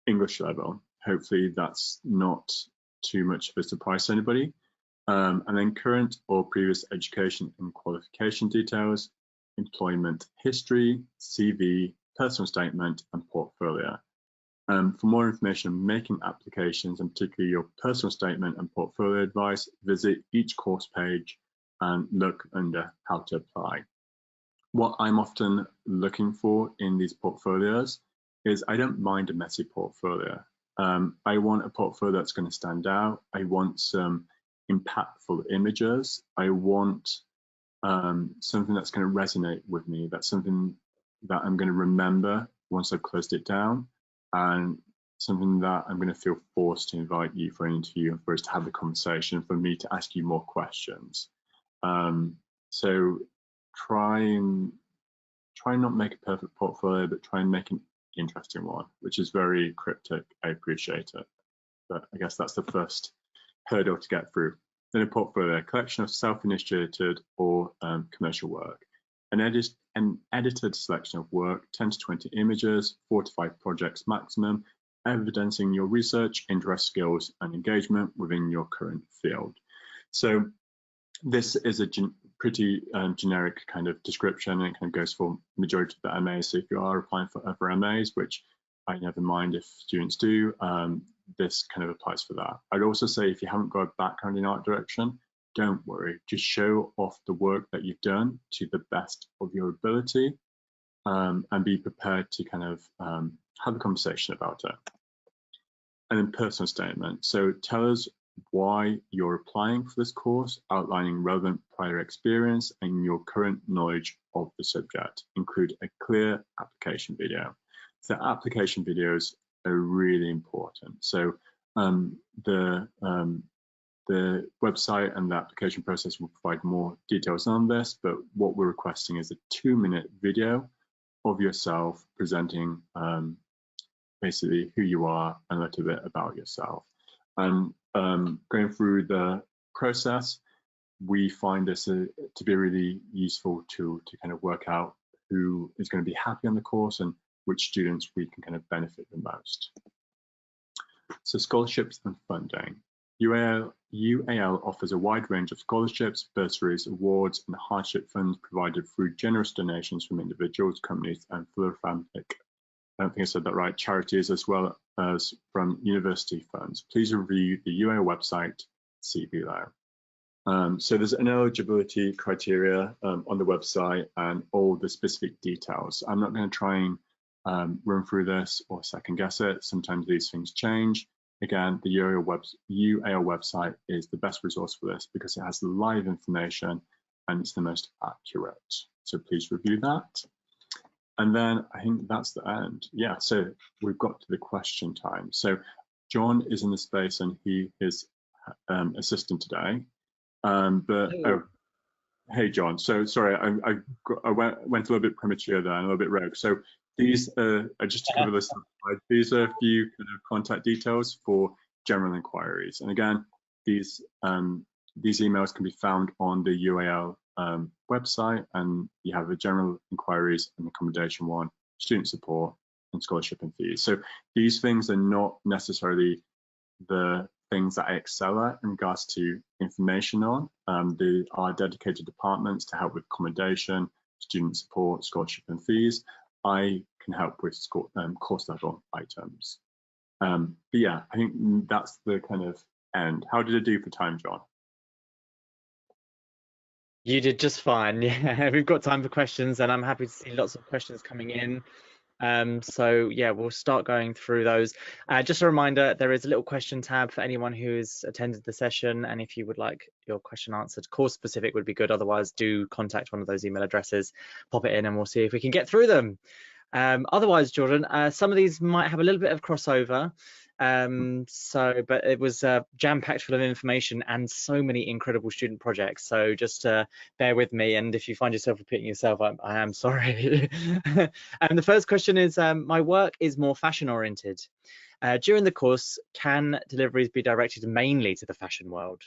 English level. Hopefully that's not too much of a surprise to anybody. And then current or previous education and qualification details, employment history, CV, personal statement, and portfolio. For more information on making applications, and particularly your personal statement and portfolio advice, visit each course page and look under how to apply. What I'm often looking for in these portfolios is I don't mind a messy portfolio. I want a portfolio that's going to stand out. I want some impactful images. I want something that's going to resonate with me. That's something that I'm going to remember once I've closed it down, and something that I'm going to feel forced to invite you for an interview and for us to have a conversation, for me to ask you more questions. So try not make a perfect portfolio, but try and make an interesting one, which is very cryptic. I appreciate it, but I guess that's the first hurdle to get through. Then a portfolio, a collection of self-initiated or commercial work. An edited selection of work, 10 to 20 images, 4 to 5 projects maximum, evidencing your research, interest, skills, and engagement within your current field. So this is a pretty generic kind of description, and it kind of goes for majority of the MAs. So if you are applying for other MAs, which I never mind if students do, this kind of applies for that. I'd also say if you haven't got a background in art direction, don't worry, just show off the work that you've done to the best of your ability, and be prepared to kind of have a conversation about it. And then personal statement. So tell us why you're applying for this course, outlining relevant prior experience and your current knowledge of the subject. Include a clear application video. So application videos are really important. So the website and the application process will provide more details on this, but what we're requesting is a 2-minute video of yourself presenting basically who you are and a little bit about yourself. And going through the process, we find this to be a really useful tool to kind of work out who is going to be happy on the course and which students we can kind of benefit the most. So scholarships and funding. UAL offers a wide range of scholarships, bursaries, awards, and hardship funds provided through generous donations from individuals, companies, and philanthropic, I don't think I said that right, charities, as well as from university funds. Please review the UAL website, see below. So there's an eligibility criteria on the website and all the specific details. I'm not going to try and run through this or second guess it. Sometimes these things change. Again, the UAL website is the best resource for this because it has live information and it's the most accurate. So please review that. And then I think that's the end. Yeah, so we've got to the question time. So John is in the space and he is assistant today. Oh, hey John. So sorry, I went a little bit premature there and a little bit rogue. So these are just to cover this slide. These are a few kind of contact details for general inquiries. And again, these emails can be found on the UAL website, and you have the general inquiries and accommodation one, student support, and scholarship and fees. So these things are not necessarily the things that I excel at in regards to information on. There are dedicated departments to help with accommodation, student support, scholarship and fees. I can help with course level items. But yeah, I think that's the kind of end. How did I do for time, John? You did just fine. Yeah, we've got time for questions, and I'm happy to see lots of questions coming in. So yeah, we'll start going through those. Just a reminder, there is a little question tab for anyone who's attended the session, and if you would like your question answered, course specific would be good. Otherwise, do contact one of those email addresses, pop it in, and we'll see if we can get through them. Otherwise, Jordan, some of these might have a little bit of crossover. But it was jam-packed full of information and so many incredible student projects. So just bear with me, and if you find yourself repeating yourself, I am sorry. And the first question is, my work is more fashion oriented. During the course, can deliveries be directed mainly to the fashion world?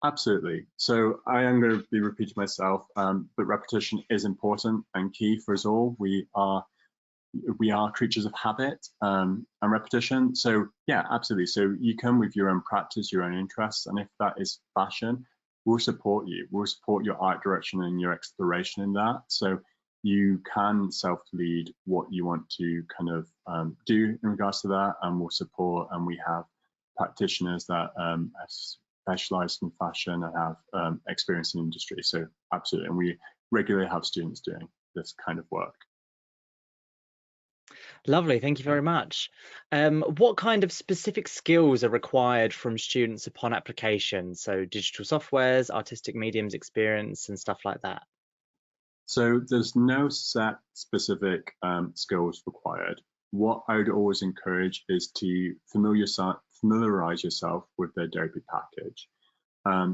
Absolutely. So I am going to be repeating myself, but repetition is important and key for us all. We are creatures of habit and repetition. So yeah, absolutely. So you come with your own practice, your own interests, and if that is fashion, we'll support you. We'll support your art direction and your exploration in that. So you can self-lead what you want to kind of do in regards to that, and we'll support. And we have practitioners that have specialized in fashion and have experience in industry. So absolutely, and we regularly have students doing this kind of work. Lovely, thank you very much. What kind of specific skills are required from students upon application? So digital softwares, artistic mediums experience, and stuff like that. So there's no set specific skills required. What I would always encourage is to familiarize yourself with the Adobe package.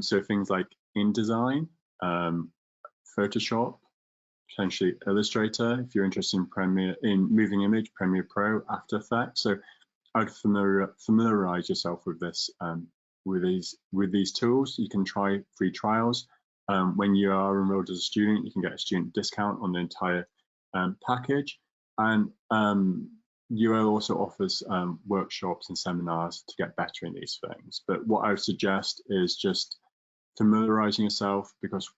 So things like InDesign, Photoshop, potentially Illustrator, if you're interested in moving image, Premiere Pro, After Effects. So I'd familiarize yourself with this, with these tools. You can try free trials. When you are enrolled as a student, you can get a student discount on the entire package. And UL also offers workshops and seminars to get better in these things. But what I would suggest is just familiarizing yourself, because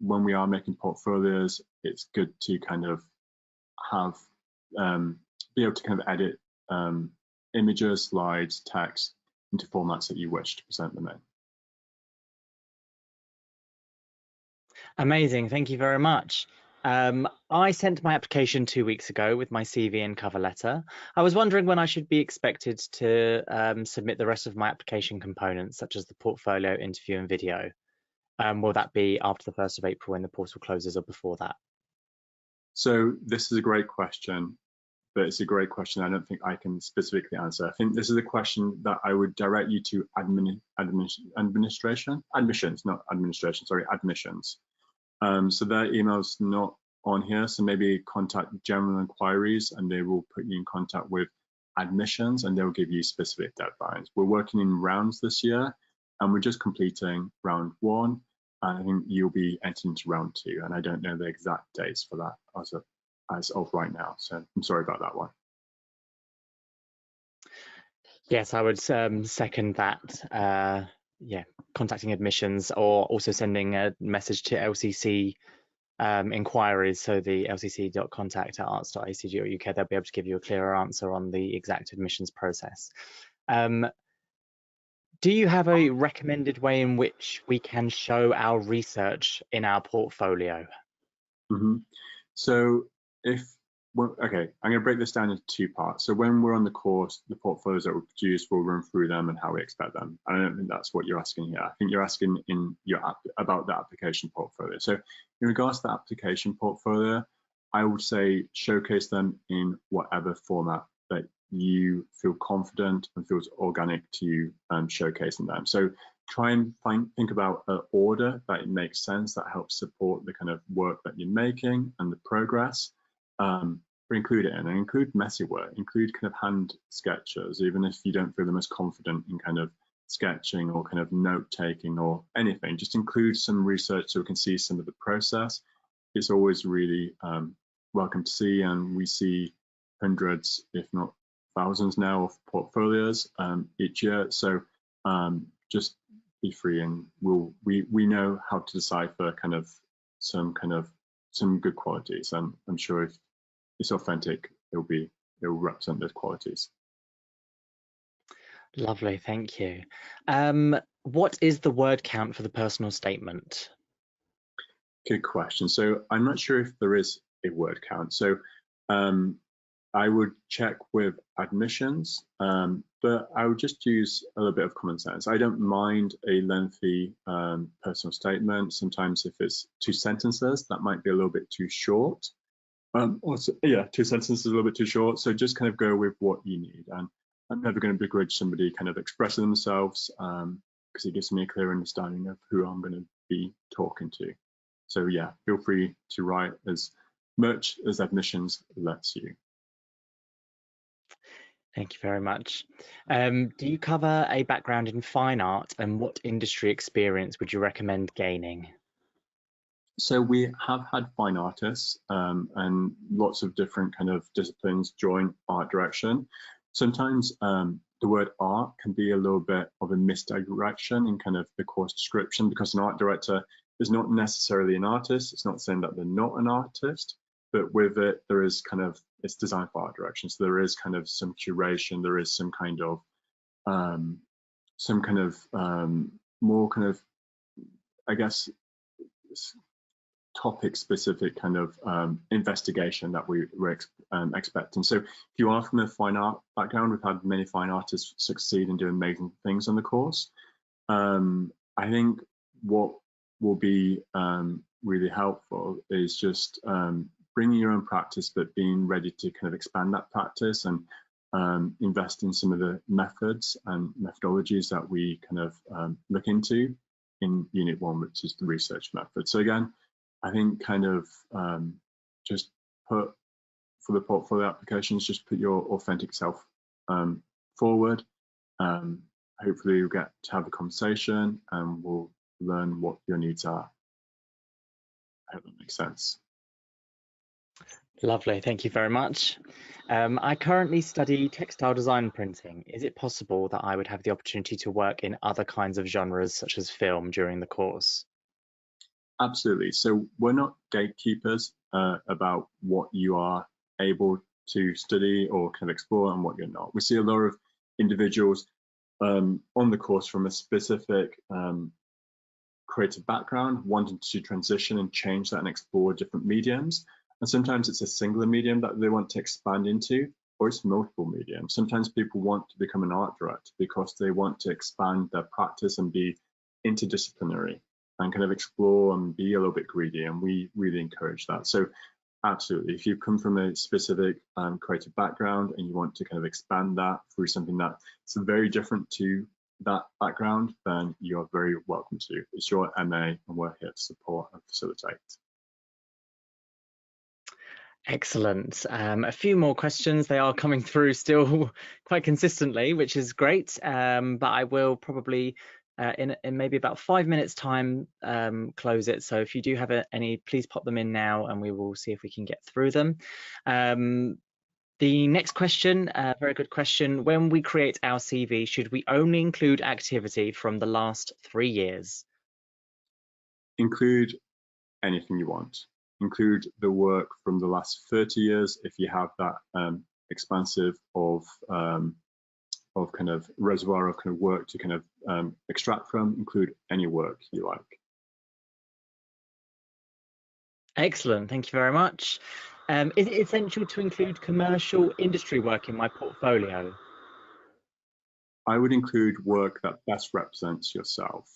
when we are making portfolios, it's good to kind of have be able to kind of edit images, slides, text into formats that you wish to present them in. Amazing, thank you very much. I sent my application 2 weeks ago with my CV and cover letter. I was wondering when I should be expected to submit the rest of my application components, such as the portfolio, interview, and video. Will that be after the 1st of April when the portal closes, or before that? So this is a great question, but it's a great question I don't think I can specifically answer. I think this is a question that I would direct you to admissions, not administration, sorry, admissions. So their email's not on here, so maybe contact general inquiries and they will put you in contact with admissions and they'll give you specific deadlines. We're working in rounds this year and we're just completing round 1. And I think you'll be entering into round 2, and I don't know the exact dates for that as of right now. So I'm sorry about that one. Yes, I would second that. Yeah, contacting admissions, or also sending a message to LCC inquiries. So the lcc.contact@arts.ac.uk, they'll be able to give you a clearer answer on the exact admissions process. Do you have a recommended way in which we can show our research in our portfolio? So okay, I'm going to break this down into 2 parts. So when we're on the course, the portfolios that we produce, we'll run through them and how we expect them. I don't think that's what you're asking here. I think you're asking in your about the application portfolio. So in regards to the application portfolio, I would say showcase them in whatever format that you feel confident and feels organic to you showcasing them. So try and think about an order that makes sense, that helps support the kind of work that you're making and the progress. Or include it in, and include messy work, include kind of hand sketches, even if you don't feel the most confident in kind of sketching or kind of note taking or anything. Just include some research so we can see some of the process. It's always really welcome to see, and we see hundreds, if not thousands now, of portfolios each year. So just be free, and we know how to decipher kind of some good qualities. And I'm sure if it's authentic, it will represent those qualities. Lovely, thank you. What is the word count for the personal statement? Good question. So I'm not sure if there is a word count. So I would check with admissions, but I would just use a little bit of common sense. I don't mind a lengthy personal statement. Sometimes if it's 2 sentences, that might be a little bit too short. Also, yeah, 2 sentences is a little bit too short. So just kind of go with what you need. And I'm never going to begrudge somebody kind of expressing themselves because it gives me a clear understanding of who I'm going to be talking to. So yeah, feel free to write as much as admissions lets you. Thank you very much. Do you cover a background in fine art, and what industry experience would you recommend gaining? So we have had fine artists and lots of different kind of disciplines join art direction. Sometimes the word art can be a little bit of a misdirection in kind of the course description, because an art director is not necessarily an artist. It's not saying that they're not an artist, but with it, there is kind of, it's designed for art direction. So there is kind of some curation, there is some kind of more kind of, I guess, topic specific kind of investigation that we're expecting. So if you are from a fine art background, we've had many fine artists succeed and do amazing things on the course. I think what will be really helpful is just bringing your own practice, but being ready to kind of expand that practice and invest in some of the methods and methodologies that we kind of look into in Unit 1, which is the research method. So again, I think kind of just put, for the portfolio applications, just put your authentic self forward. Hopefully you'll get to have a conversation and we'll learn what your needs are. I hope that makes sense. Lovely, thank you very much. I currently study textile design and printing. Is it possible that I would have the opportunity to work in other kinds of genres, such as film, during the course? Absolutely. So we're not gatekeepers about what you are able to study or kind of explore and what you're not. We see a lot of individuals on the course from a specific creative background wanting to transition and change that and explore different mediums. And sometimes it's a singular medium that they want to expand into, or it's multiple mediums. Sometimes people want to become an art director because they want to expand their practice and be interdisciplinary and kind of explore and be a little bit greedy, and we really encourage that. So absolutely, if you come from a specific creative background and you want to kind of expand that through something that's very different to that background, then you're very welcome to. It's your MA and we're here to support and facilitate. Excellent. A few more questions. They are coming through still quite consistently, which is great. But I will probably in maybe about 5 minutes time close it. So if you do have any, please pop them in now and we will see if we can get through them. The next question, very good question. When we create our CV, should we only include activity from the last 3 years? Include anything you want. Include the work from the last 30 years if you have that expansive of kind of reservoir of kind of work to kind of extract from. Include any work you like. Excellent, thank you very much. Is it essential to include commercial industry work in my portfolio? I would include work that best represents yourself.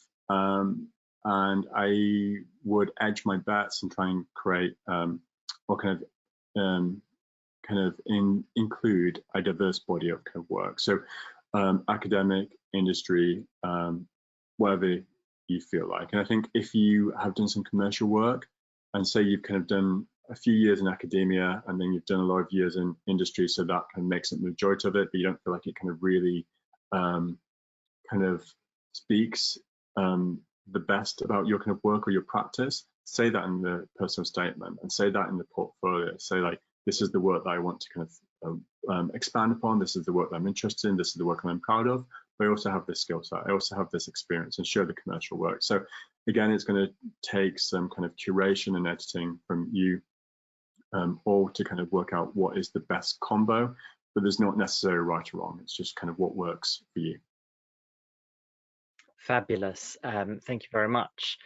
And I would edge my bets and try and create or kind of include a diverse body of kind of work. So academic, industry, whatever you feel like. And I think if you have done some commercial work and say you've kind of done a few years in academia and then you've done a lot of years in industry, so that kind of makes it the majority of it, but you don't feel like it kind of really kind of speaks the best about your kind of work or your practice, say that in the personal statement and say that in the portfolio. Say like, this is the work that I want to kind of expand upon. This is the work that I'm interested in. This is the work I'm proud of. But I also have this skill set. I also have this experience, and show the commercial work. So again, it's going to take some kind of curation and editing from you all to kind of work out what is the best combo. But there's not necessarily right or wrong. It's just kind of what works for you. Fabulous. Thank you very much.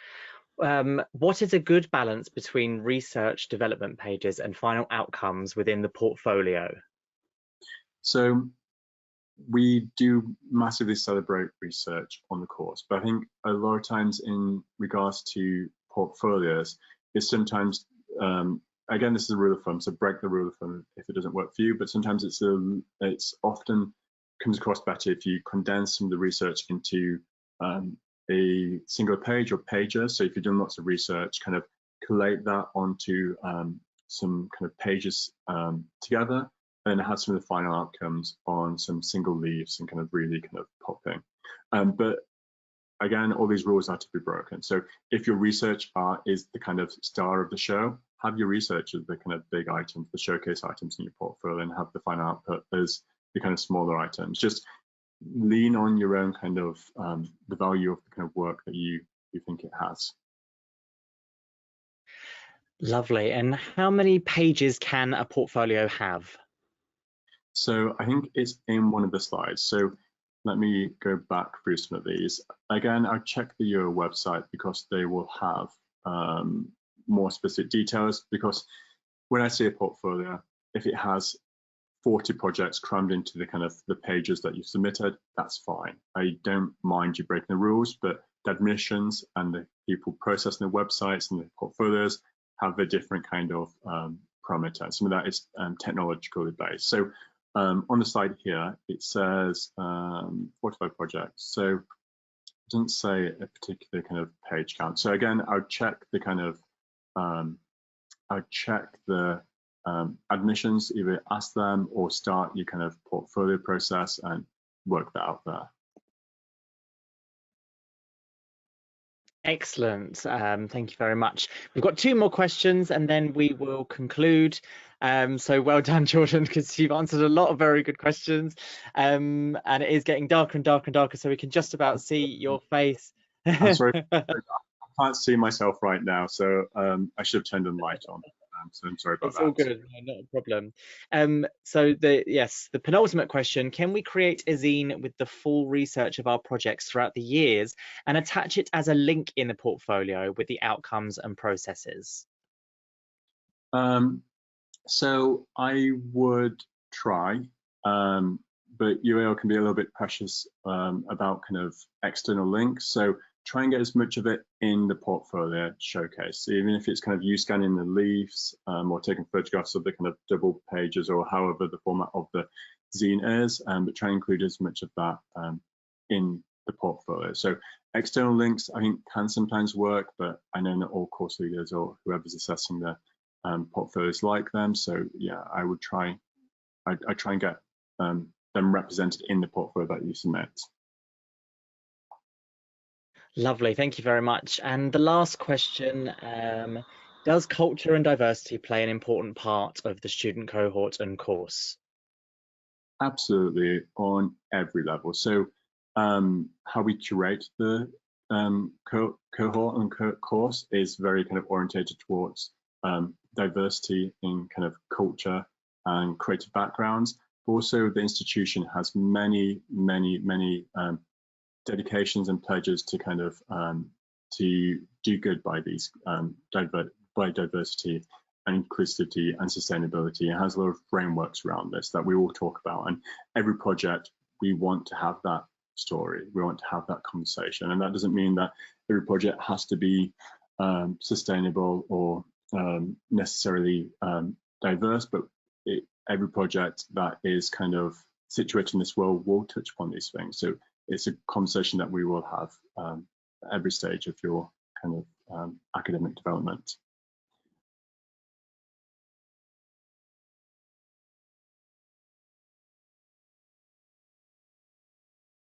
What is a good balance between research development pages and final outcomes within the portfolio? So we do massively celebrate research on the course, but I think a lot of times in regards to portfolios, it's sometimes, again, this is a rule of thumb, so break the rule of thumb if it doesn't work for you, but sometimes it's often comes across better if you condense some of the research into a single page or pages. So if you've done lots of research, kind of collate that onto some kind of pages together, and it has some of the final outcomes on some single leaves and kind of really kind of popping. But again, all these rules are to be broken. So if your research is the kind of star of the show, have your research as the kind of big items, the showcase items in your portfolio, and have the final output as the kind of smaller items. Just lean on your own kind of the value of the kind of work that you think it has. Lovely. And how many pages can a portfolio have? So I think it's in one of the slides. So let me go back through some of these. Again, I'll check the UO website because they will have more specific details, because when I say a portfolio, if it has 40 projects crammed into the kind of the pages that you've submitted, that's fine. I don't mind you breaking the rules, but the admissions and the people processing the websites and the portfolios have a different kind of parameter. Some of that is technologically based. So on the slide here, it says 45 projects. So it doesn't say a particular kind of page count. So again, I would check the kind of, admissions, either ask them or start your kind of portfolio process and work that out there. Excellent. Thank you very much. We've got 2 more questions and then we will conclude. So well done, Jordan, because you've answered a lot of very good questions. And it is getting darker and darker and darker, so we can just about see your face. I'm sorry, I can't see myself right now, so I should have turned the light on. So I'm sorry about that. It's all good, no, not a problem. So the penultimate question: can we create a zine with the full research of our projects throughout the years and attach it as a link in the portfolio with the outcomes and processes? So I would try, but UAL can be a little bit precious about kind of external links. So try and get as much of it in the portfolio showcase. So even if it's kind of you scanning the leaves or taking photographs of the kind of double pages or however the format of the zine is, but try and include as much of that in the portfolio. So external links, I think, can sometimes work, but I know not all course leaders or whoever's assessing the portfolios like them. So yeah, I would try, I try and get them represented in the portfolio that you submit. Lovely, thank you very much. And the last question, does culture and diversity play an important part of the student cohort and course? Absolutely, on every level. So how we curate the cohort and course is very kind of orientated towards diversity in kind of culture and creative backgrounds. Also, the institution has many dedications and pledges to kind of to do good by these by diversity and inclusivity and sustainability. It has a lot of frameworks around this that we all talk about, and every project we want to have that story, we want to have that conversation, and that doesn't mean that every project has to be sustainable or necessarily diverse, but every project that is kind of situated in this world will touch upon these things. So it's a conversation that we will have at every stage of your kind of academic development.